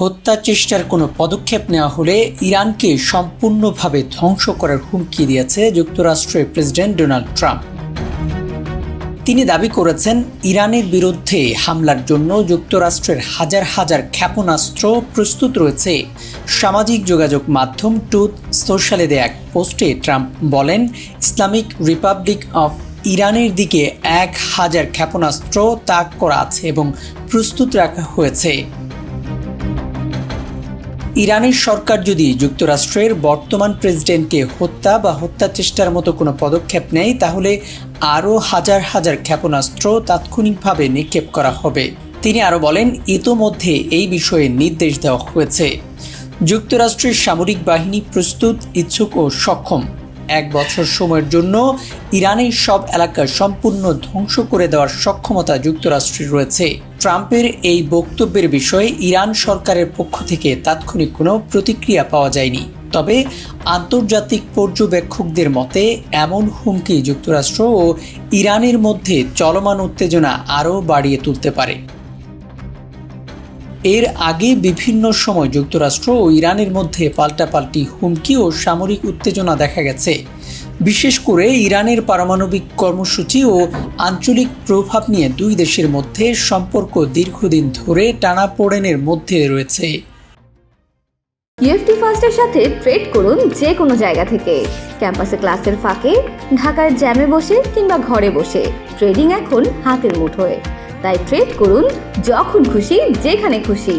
হত্যা চেষ্টার কোনো পদক্ষেপ নেওয়া হলে ইরানকে সম্পূর্ণভাবে ধ্বংস করার হুমকি দিয়েছে যুক্তরাষ্ট্রের প্রেসিডেন্ট ডোনাল্ড ট্রাম্প। তিনি দাবি করেছেন, ইরানের বিরুদ্ধে হামলার জন্য যুক্তরাষ্ট্রের হাজার হাজার ক্ষেপণাস্ত্র প্রস্তুত রয়েছে। সামাজিক যোগাযোগ মাধ্যম ট্রুথ সোশ্যালে দেয়া এক পোস্টে ট্রাম্প বলেন, ইসলামিক রিপাবলিক অফ ইরানের দিকে 1000 ক্ষেপণাস্ত্র তাক করা আছে এবং প্রস্তুত রাখা হয়েছে। ইরানের সরকার যদি যুক্তরাষ্ট্রের বর্তমান প্রেসিডেন্টকে হত্যা বা হত্যা চেষ্টার মতো কোনো পদক্ষেপ নেয়, তাহলে আরও হাজার হাজার ক্ষেপণাস্ত্র তাৎক্ষণিকভাবে নিক্ষেপ করা হবে। তিনি আরও বলেন, ইতোমধ্যে এই বিষয়ে নির্দেশ দেওয়া হয়েছে। যুক্তরাষ্ট্রের সামরিক বাহিনী প্রস্তুত, ইচ্ছুক ও সক্ষম। 1 বছর সময়ের জন্য ইরানের সব এলাকা সম্পূর্ণ ধ্বংস করে দেওয়ার সক্ষমতা যুক্তরাষ্ট্রের রয়েছে। ট্রাম্পের এই বক্তব্যের বিষয়ে ইরান সরকারের পক্ষ থেকে তাৎক্ষণিক কোনো প্রতিক্রিয়া পাওয়া যায়নি। তবে আন্তর্জাতিক পর্যবেক্ষকদের মতে এমন হুমকি যুক্তরাষ্ট্র ও ইরানের মধ্যে চলমান উত্তেজনা আরও বাড়িয়ে তুলতে পারে। এর আগে বিভিন্ন সময় যুক্তরাষ্ট্র ও ইরানের মধ্যে পাল্টাপাল্টি হুমকি ও সামরিক উত্তেজনা দেখা গেছে। বিশেষ করে ইরানের পারমাণবিক কর্মসূচি ও আঞ্চলিক প্রভাব নিয়ে দুই দেশের মধ্যে সম্পর্ক দীর্ঘদিন ধরে টানাপোড়েনের মধ্যে রয়েছে। ইউএফটি ফার্স্টের সাথে ট্রেড করুন যে কোনো জায়গা থেকে। ক্যাম্পাসে ক্লাসের ফাঁকে, ঢাকার জ্যামে বসে কিংবা ঘরে বসে, ট্রেডিং এখন হাতের মুঠোয়। তাই ট্রেড করুন যখন খুশি, যেখানে খুশি।